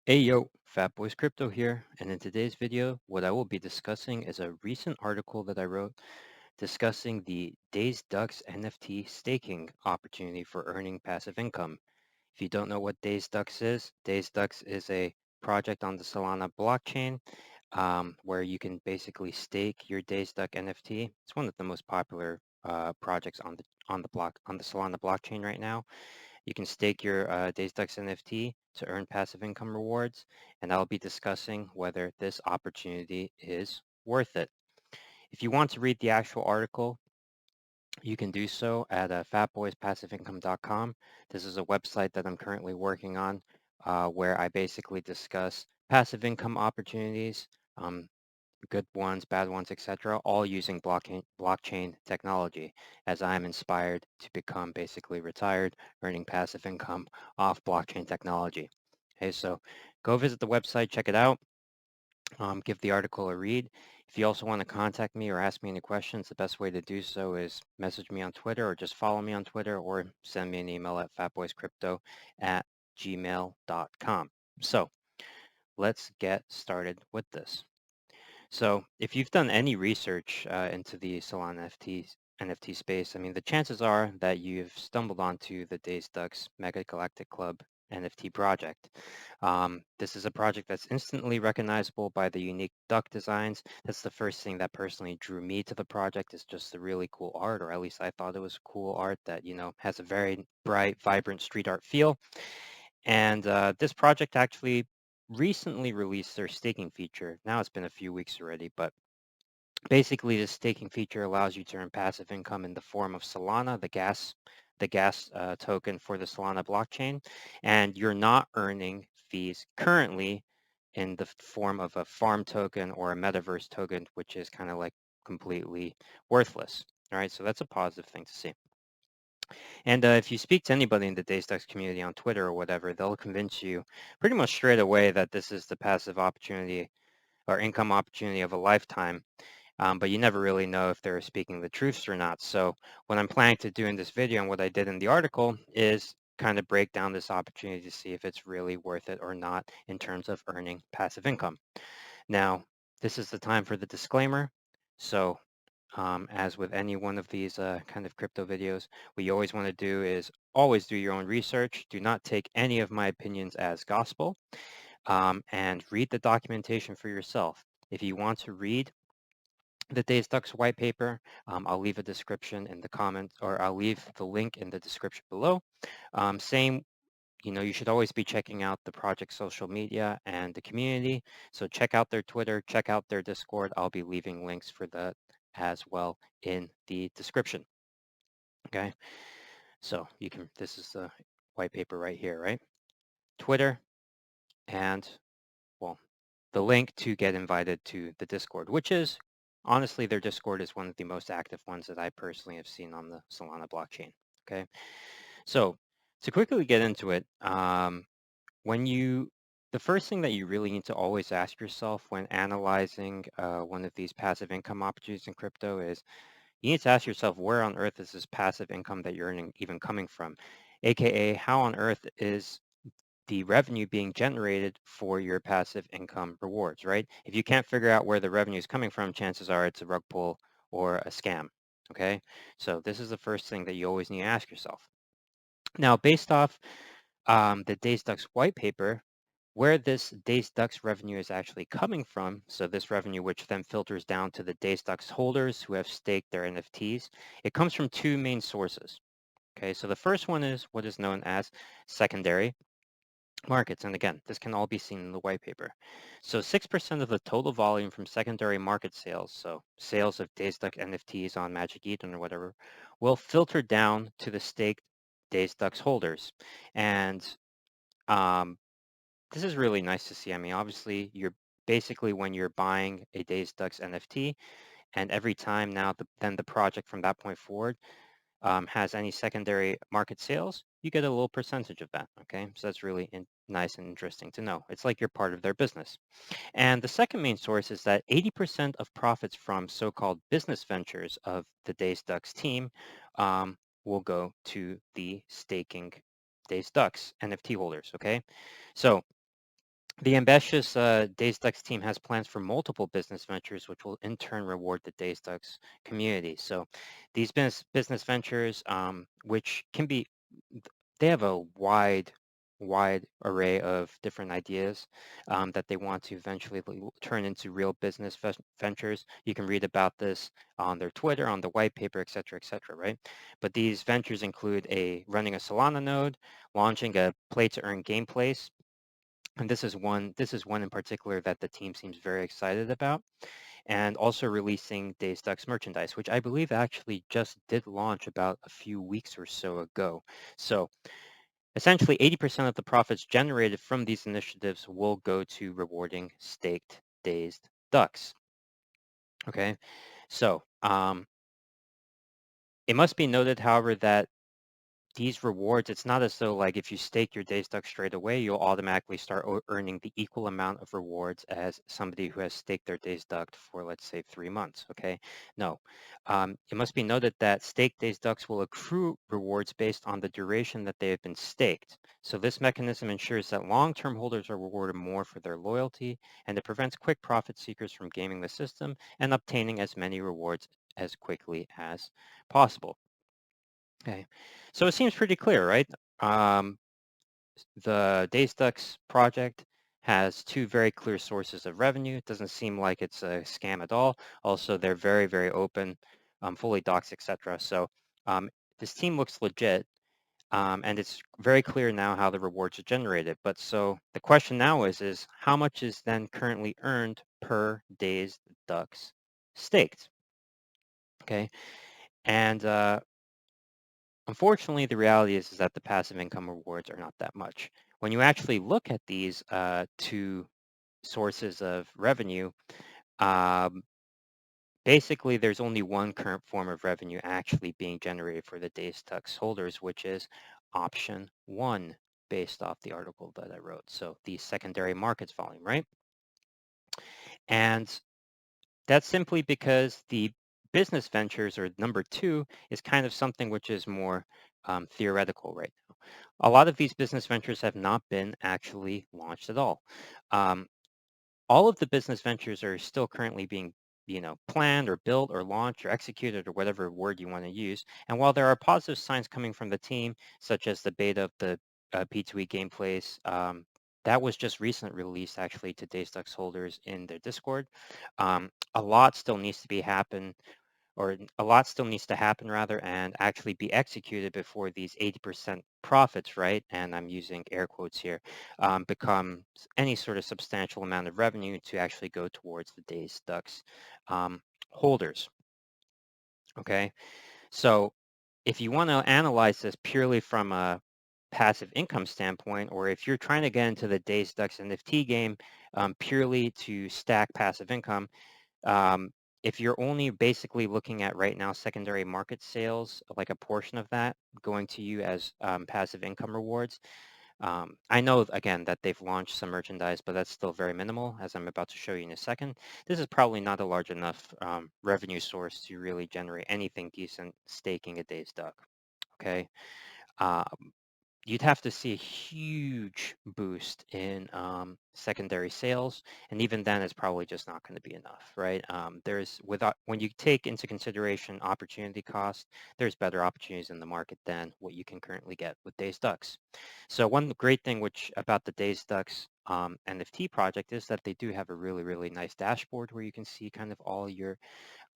Hey yo, Fatboy's Crypto here, and in today's video, what I will be discussing is a recent article that I wrote discussing the DazedDucks NFT staking opportunity for earning passive income. If you don't know what DazedDucks is a project on the Solana blockchain where you can basically stake your DazedDuck NFT. It's one of the most popular projects on the Solana blockchain right now. You can stake your DazedDucks NFT to earn passive income rewards, and I'll be discussing whether this opportunity is worth it. If you want to read the actual article, you can do so at fatboyspassiveincome.com. This is a website that I'm currently working on where I basically discuss passive income opportunities, um, good ones, bad ones, etc., all using blockchain technology, as I am inspired to become basically retired, earning passive income off blockchain technology. Okay, so go visit the website, check it out, give the article a read. If you also want to contact me or ask me any questions, the best way to do so is message me on Twitter or just follow me on Twitter or send me an email at fatboyscrypto@gmail.com. So let's get started with this. So if you've done any research into the Solana NFT space, I mean, the chances are that you've stumbled onto the DazedDucks Metagalactic Club NFT project. This is a project that's instantly recognizable by the unique duck designs. That's the first thing that personally drew me to the project, is just the really cool art, or at least I thought it was cool art that, has a very bright, vibrant street art feel. And this project actually recently released their staking feature. Now it's been a few weeks already, but basically this staking feature allows you to earn passive income in the form of Solana, the gas token for the Solana blockchain, and you're not earning fees currently in the form of a farm token or a metaverse token, which is kind of like completely worthless. All right, so that's a positive thing to see. And if you speak to anybody in the DazedDucks community on Twitter or whatever, they'll convince you pretty much straight away that this is the passive opportunity or income opportunity of a lifetime. But you never really know if they're speaking the truths or not. So what I'm planning to do in this video and what I did in the article is kind of break down this opportunity to see if it's really worth it or not in terms of earning passive income. Now, this is the time for the disclaimer. So as with any one of these kind of crypto videos, what you always want to do is always do your own research. Do not take any of my opinions as gospel, and read the documentation for yourself. If you want to read the DazedDucks white paper, I'll leave a description in the comments, or I'll leave the link in the description below. Same, you should always be checking out the project social media and the community. So check out their Twitter, check out their Discord. I'll be leaving links for that as well in the description. Okay, so this is the white paper right here, right? Twitter and, well, the link to get invited to the Discord, which is, honestly, their Discord is one of the most active ones that I personally have seen on the Solana blockchain. Okay, so to quickly get into it, when you the first thing that you really need to always ask yourself when analyzing one of these passive income opportunities in crypto is, you need to ask yourself, where on earth is this passive income that you're earning even coming from? AKA, how on earth is the revenue being generated for your passive income rewards, right? If you can't figure out where the revenue is coming from, chances are it's a rug pull or a scam, okay? So this is the first thing that you always need to ask yourself. Now, based off the DazedDucks white paper, where this DazedDucks revenue is actually coming from, so this revenue which then filters down to the DazedDucks holders who have staked their NFTs, it comes from two main sources. Okay, so the first one is what is known as secondary markets. And again, this can all be seen in the white paper. So 6% of the total volume from secondary market sales, so sales of DazedDuck NFTs on Magic Eden or whatever, will filter down to the staked DazedDucks holders. And um, this is really nice to see. I mean, obviously, you're basically, when you're buying a DazedDucks NFT, and every time now, then the project from that point forward has any secondary market sales, you get a little percentage of that, okay? So that's really nice and interesting to know. It's like you're part of their business. And the second main source is that 80% of profits from so-called business ventures of the DazedDucks team will go to the staking DazedDucks NFT holders, okay? So The ambitious DazedDucks team has plans for multiple business ventures, which will in turn reward the DazedDucks community. So these business ventures, which can be, they have a wide array of different ideas that they want to eventually turn into real business ventures. You can read about this on their Twitter, on the white paper, et cetera, right? But these ventures include running a Solana node, launching a play-to-earn game place, and this is one in particular that the team seems very excited about, and also releasing DazedDucks merchandise, which I believe actually just did launch about a few weeks or so ago. So essentially 80% of the profits generated from these initiatives will go to rewarding staked dazed ducks. Okay, so it must be noted, however, that these rewards, it's not as though like if you stake your DazedDuck straight away, you'll automatically start earning the equal amount of rewards as somebody who has staked their DazedDuck for, let's say, 3 months, okay? No. It must be noted that staked DazedDucks will accrue rewards based on the duration that they have been staked. So this mechanism ensures that long-term holders are rewarded more for their loyalty, and it prevents quick profit seekers from gaming the system and obtaining as many rewards as quickly as possible. Okay, so it seems pretty clear, right? Um, the DazedDucks project has two very clear sources of revenue. It doesn't seem like it's a scam at all. Also, they're very, very open, fully doxed, etc. So um, this team looks legit, and it's very clear now how the rewards are generated. But so the question now is how much is then currently earned per DazedDucks staked? Okay, and unfortunately, the reality is that the passive income rewards are not that much. When you actually look at these two sources of revenue, um, basically there's only one current form of revenue actually being generated for the DazedDucks holders, which is option one, based off the article that I wrote. So the secondary markets volume, right? And that's simply because the business ventures, or number two, is kind of something which is more theoretical right now. A lot of these business ventures have not been actually launched at all. Um, all of the business ventures are still currently being planned or built or launched or executed or whatever word you want to use. And while there are positive signs coming from the team, such as the beta of the P2E gameplays, that was just recently released actually to DazedDucks holders in their Discord. A lot still needs to be happen or a lot still needs to happen rather and actually be executed before these 80% profits, right? And I'm using air quotes here, become any sort of substantial amount of revenue to actually go towards the DazedDucks holders, okay? So if you want to analyze this purely from a passive income standpoint, or if you're trying to get into the DazedDucks NFT game purely to stack passive income, um, if you're only basically looking at right now secondary market sales, like a portion of that going to you as passive income rewards, I know, again, that they've launched some merchandise, but that's still very minimal, as I'm about to show you in a second. This is probably not a large enough revenue source to really generate anything decent staking a DazedDuck, okay? Um, you'd have to see a huge boost in secondary sales, and even then it's probably just not going to be enough, right? When you take into consideration opportunity cost, there's better opportunities in the market than what you can currently get with DazedDucks. So one great thing about the DazedDucks NFT project is that they do have a really, really nice dashboard where you can see kind of all your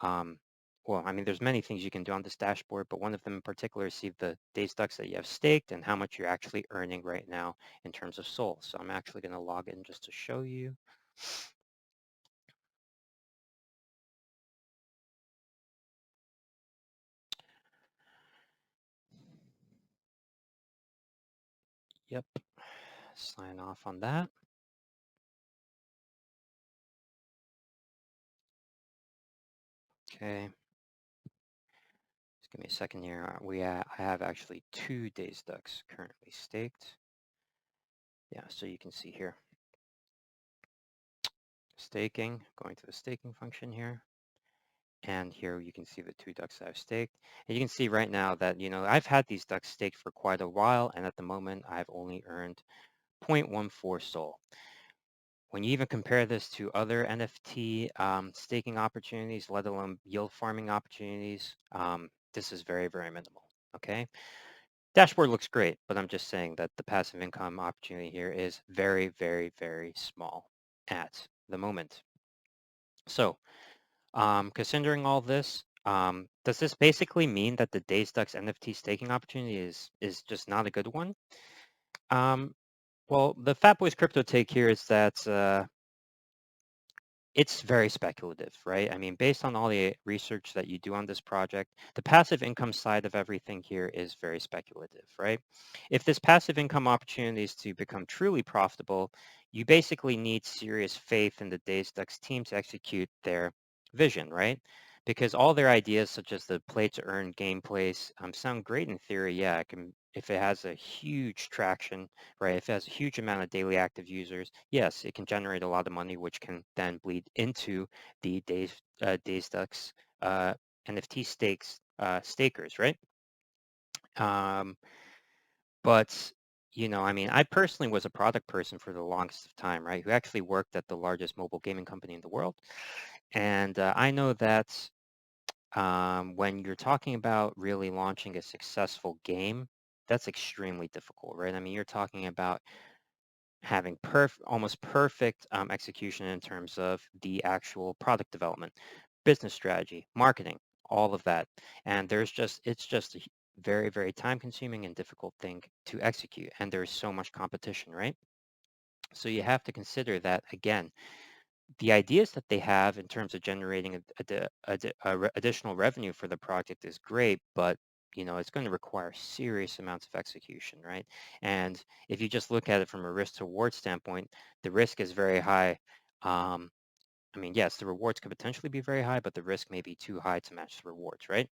um, well, I mean, there's many things you can do on this dashboard, but one of them in particular is see the DazedDucks that you have staked and how much you're actually earning right now in terms of SOL. So I'm actually going to log in just to show you. Yep, sign off on that. Okay, just give me a second here. I have actually 2 DazedDucks currently staked. Yeah, so you can see here, staking, going to the staking function here. And here you can see the 2 ducks that I've staked. And you can see right now that, I've had these ducks staked for quite a while. And at the moment, I've only earned 0.14 SOL. when you even compare this to other NFT staking opportunities, let alone yield farming opportunities, this is very, very minimal, okay? Dashboard looks great, but I'm just saying that the passive income opportunity here is very, very, very small at the moment. So considering all this, does this basically mean that the DazedDucks NFT staking opportunity is just not a good one? Well, the Fatboy's crypto take here is that it's very speculative, right? I mean, based on all the research that you do on this project, the passive income side of everything here is very speculative, right? If this passive income opportunity is to become truly profitable, you basically need serious faith in the DazedDucks team to execute their vision, right? Because all their ideas, such as the play to earn gameplays, sound great in theory. Yeah, it can, if it has a huge traction, right? If it has a huge amount of daily active users, yes, it can generate a lot of money, which can then bleed into the DazedDucks NFT stakers, right? Um, but I mean, I personally was a product person for the longest of time, right? Who actually worked at the largest mobile gaming company in the world, and I know that when you're talking about really launching a successful game, that's extremely difficult, right? I mean, you're talking about having almost perfect execution in terms of the actual product development, business strategy, marketing, all of that. And it's just a very, very time consuming and difficult thing to execute. And there's so much competition, right? So you have to consider that, again, the ideas that they have in terms of generating additional revenue for the project is great, but it's going to require serious amounts of execution, right? And if you just look at it from a risk to reward standpoint, the risk is very high. I mean, yes, the rewards could potentially be very high, but the risk may be too high to match the rewards, right?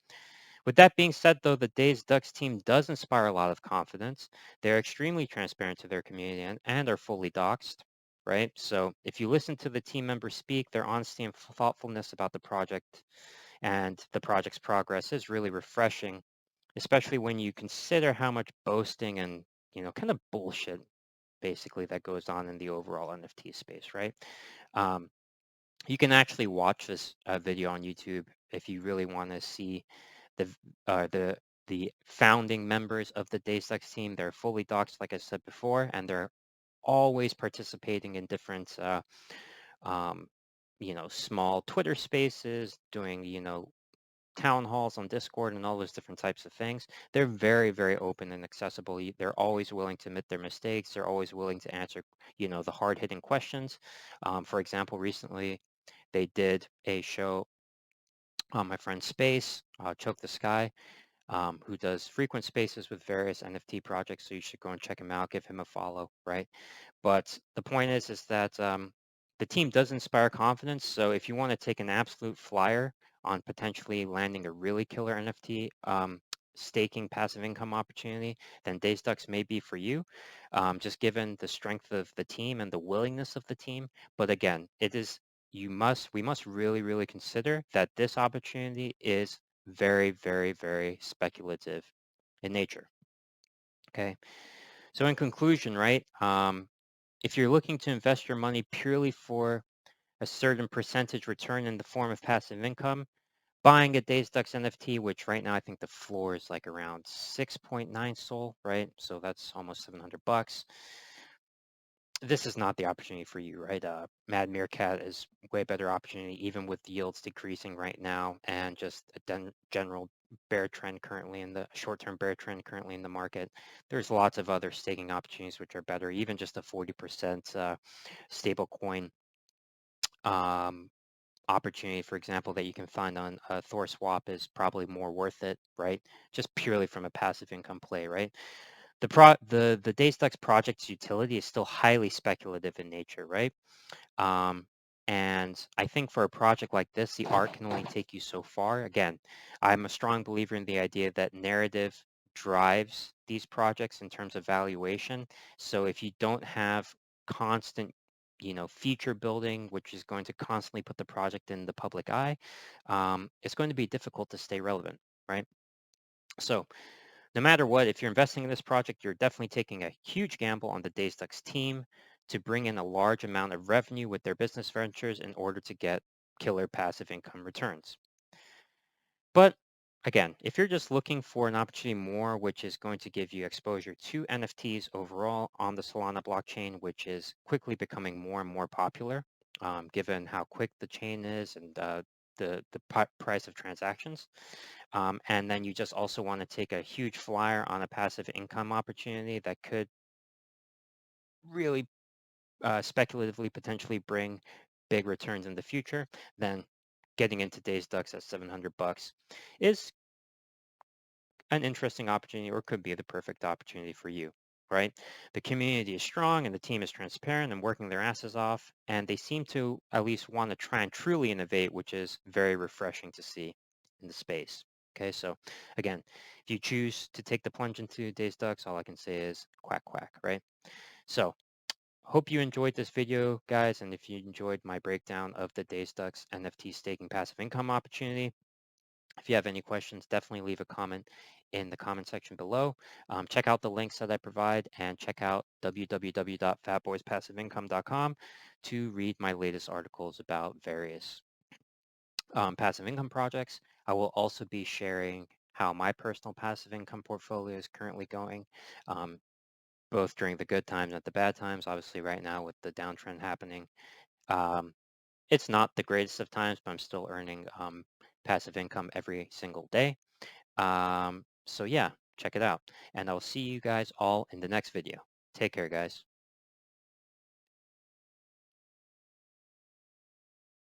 With that being said, though, the DazedDucks team does inspire a lot of confidence. They're extremely transparent to their community and are fully doxed, right? So if you listen to the team members speak, their honesty and thoughtfulness about the project and the project's progress is really refreshing, especially when you consider how much boasting and, kind of bullshit basically that goes on in the overall NFT space, right? Um, you can actually watch this video on YouTube if you really want to see the uh, the the founding members of the DazedDucks team. They're fully doxxed, like I said before, and they're always participating in different, um, small Twitter spaces, doing, town halls on Discord and all those different types of things. They're very, very open and accessible. They're always willing to admit their mistakes. They're always willing to answer, the hard-hitting questions. For example, recently they did a show on my friend Space, Choke the Sky, who does frequent spaces with various NFT projects. So you should go and check him out, give him a follow, right? But the point is that the team does inspire confidence. So if you want to take an absolute flyer on potentially landing a really killer NFT staking passive income opportunity, then DazedDucks may be for you, just given the strength of the team and the willingness of the team. But again, we must really, really consider that this opportunity is very, very, very speculative in nature. Okay. So in conclusion, right, if you're looking to invest your money purely for a certain percentage return in the form of passive income, buying a DazedDucks NFT, which right now I think the floor is like around 6.9 SOL, right? So that's almost $700. This is not the opportunity for you, right? Mad Meerkat is way better opportunity, even with yields decreasing right now and just a general bear trend currently in the short-term bear trend currently in the market. There's lots of other staking opportunities which are better, even just a 40% stable coin um, opportunity, for example, that you can find on Thor Swap is probably more worth it, right? Just purely from a passive income play, right? The DazedDucks project's utility is still highly speculative in nature, right? Um, and I think for a project like this, the art can only take you so far. Again, I'm a strong believer in the idea that narrative drives these projects in terms of valuation. So if you don't have constant, feature building, which is going to constantly put the project in the public eye, it's going to be difficult to stay relevant, right? So no matter what, if you're investing in this project, you're definitely taking a huge gamble on the DazedDucks team to bring in a large amount of revenue with their business ventures in order to get killer passive income returns. But again, if you're just looking for an opportunity more, which is going to give you exposure to NFTs overall on the Solana blockchain, which is quickly becoming more and more popular, given how quick the chain is and the price of transactions. And then you just also want to take a huge flyer on a passive income opportunity that could really speculatively potentially bring big returns in the future, then getting into DazedDucks at $700 is an interesting opportunity, or could be the perfect opportunity for you, right? The community is strong and the team is transparent and working their asses off, and they seem to at least want to try and truly innovate, which is very refreshing to see in the space. Okay, so again, if you choose to take the plunge into DazedDucks, all I can say is quack, quack, right? So hope you enjoyed this video, guys, and if you enjoyed my breakdown of the DazedDucks NFT staking passive income opportunity, if you have any questions, definitely leave a comment in the comment section below. Check out the links that I provide and check out www.fatboyspassiveincome.com to read my latest articles about various passive income projects. I will also be sharing how my personal passive income portfolio is currently going, both during the good times and the bad times. Obviously, right now with the downtrend happening, um, it's not the greatest of times, but I'm still earning passive income every single day. So yeah, check it out. And I'll see you guys all in the next video. Take care, guys.